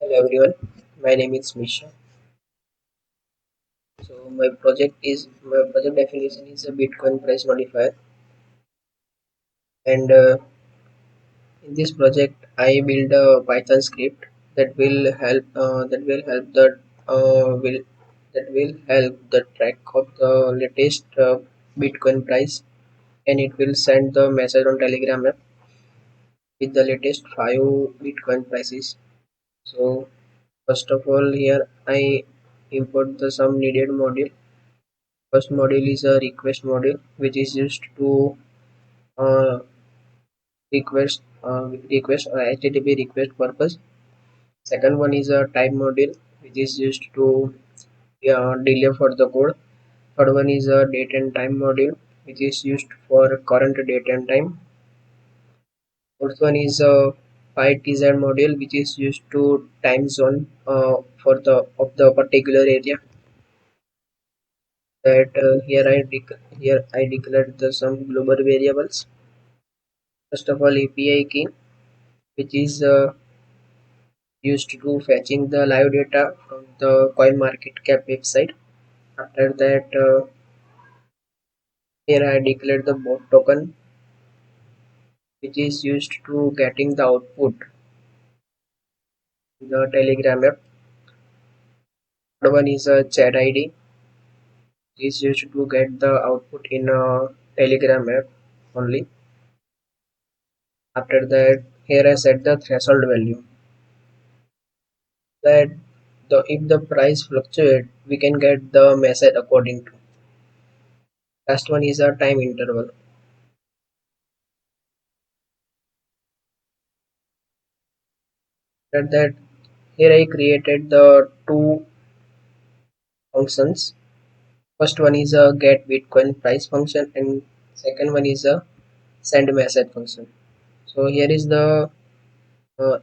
Hello everyone, my name is Misha. So my project definition is a Bitcoin price modifier, and in this project I build a Python script will that will help the track of the latest Bitcoin price, and it will send the message on Telegram app with the latest 5 Bitcoin prices. So first of all, here I import the some needed module. First module is a request module, which is used to uh, request HTTP request purpose. Second one is a type module, which is used to delay for the code. Third one is a date and time module, which is used for current date and time. Fourth one is a PyTZ module, which is used to time zone for the of the particular area. That here I declared the some global variables. First of all, API key, which is used to fetching the live data from the coin market cap website. After that, here I declared the bot token, which is used to getting the output in the Telegram app. Third one is a chat ID, which is used to get the output in a Telegram app only. After that, here I set the threshold value that if the price fluctuate, we can get the message according to. Last one is a time interval. After that, here I created the two functions. First one is a get Bitcoin price function, and second one is a send message function. So here is the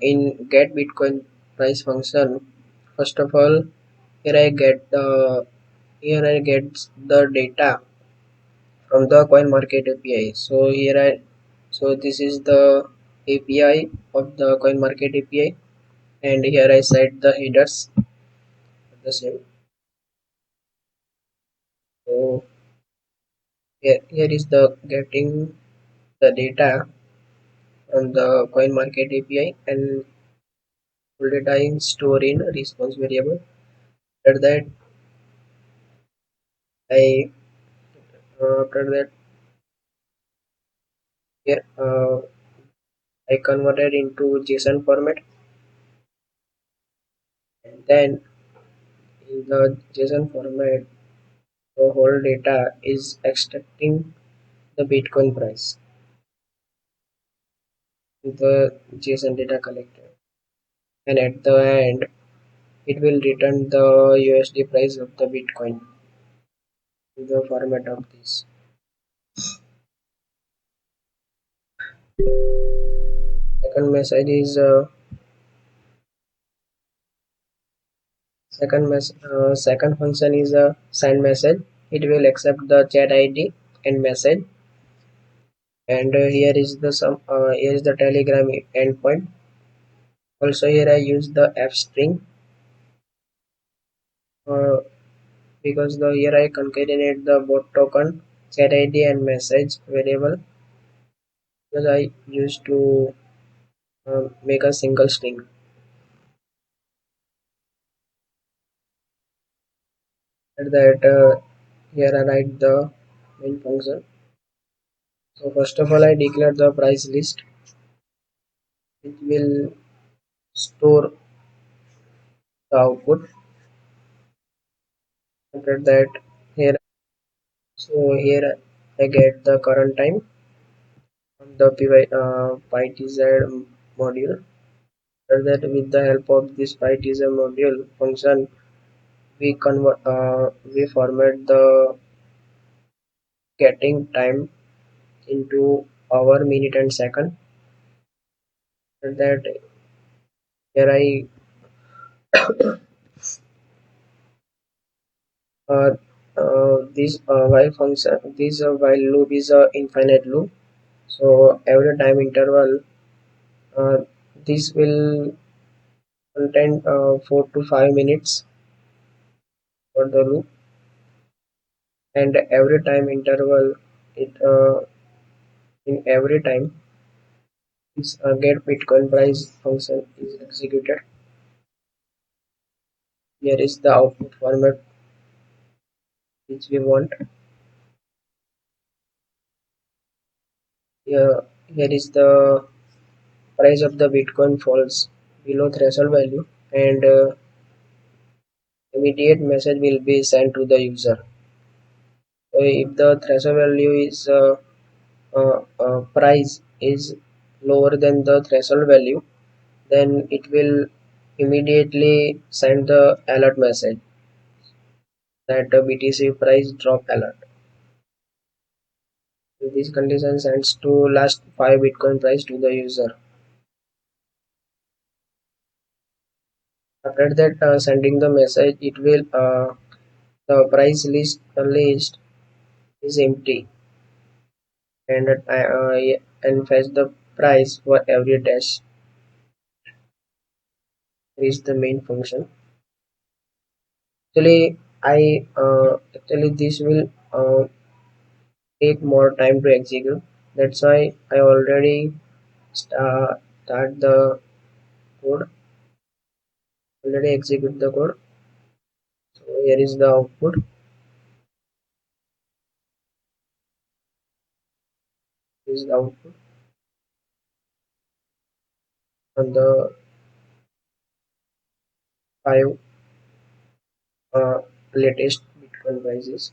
in get Bitcoin price function. First of all, here I get the here I get the data from the coin market API. So this is the API of the coin market API, and here I set the headers the same. So here is the getting the data from the coin market API, and full data is stored in response variable. After that, I after that here I converted into JSON format, and then in the JSON format, the whole data is extracting the Bitcoin price to the JSON data collector, and at the end, it will return the USD price of the Bitcoin to the format of this. Second message is second function is a send message. It will accept the chat ID and message. And here is the Telegram endpoint. Also here I use the F string uh, because the here I concatenate the bot token, chat ID and message variable, because I used to make a single string. At that here I write the main function. So first of all I declare the price list, which will store the output. After that, here here I get the current time from the PyTZ module. After that, with the help of this PyTZ module function, we format the getting time into hour, minute, and second. After that, here I uh, this while loop is a infinite loop. So every time interval, uh, this will contain 4 to 5 minutes for the loop, and every time interval it in every time this get Bitcoin price function is executed. Here is the output format which we want. Here is the price of the Bitcoin falls below threshold value, and immediate message will be sent to the user. So if the threshold value is price is lower than the threshold value, then it will immediately send the alert message that the BTC price drop alert. So this condition sends to last 5 Bitcoin price to the user. After that, sending the message, it will the price list is empty, and and fetch the price for every dash is the main function. Actually, actually this will take more time to execute. That's why I already start the code, already execute the code. So here is the output. This is the output on the 5 uh, latest Bitcoin prices.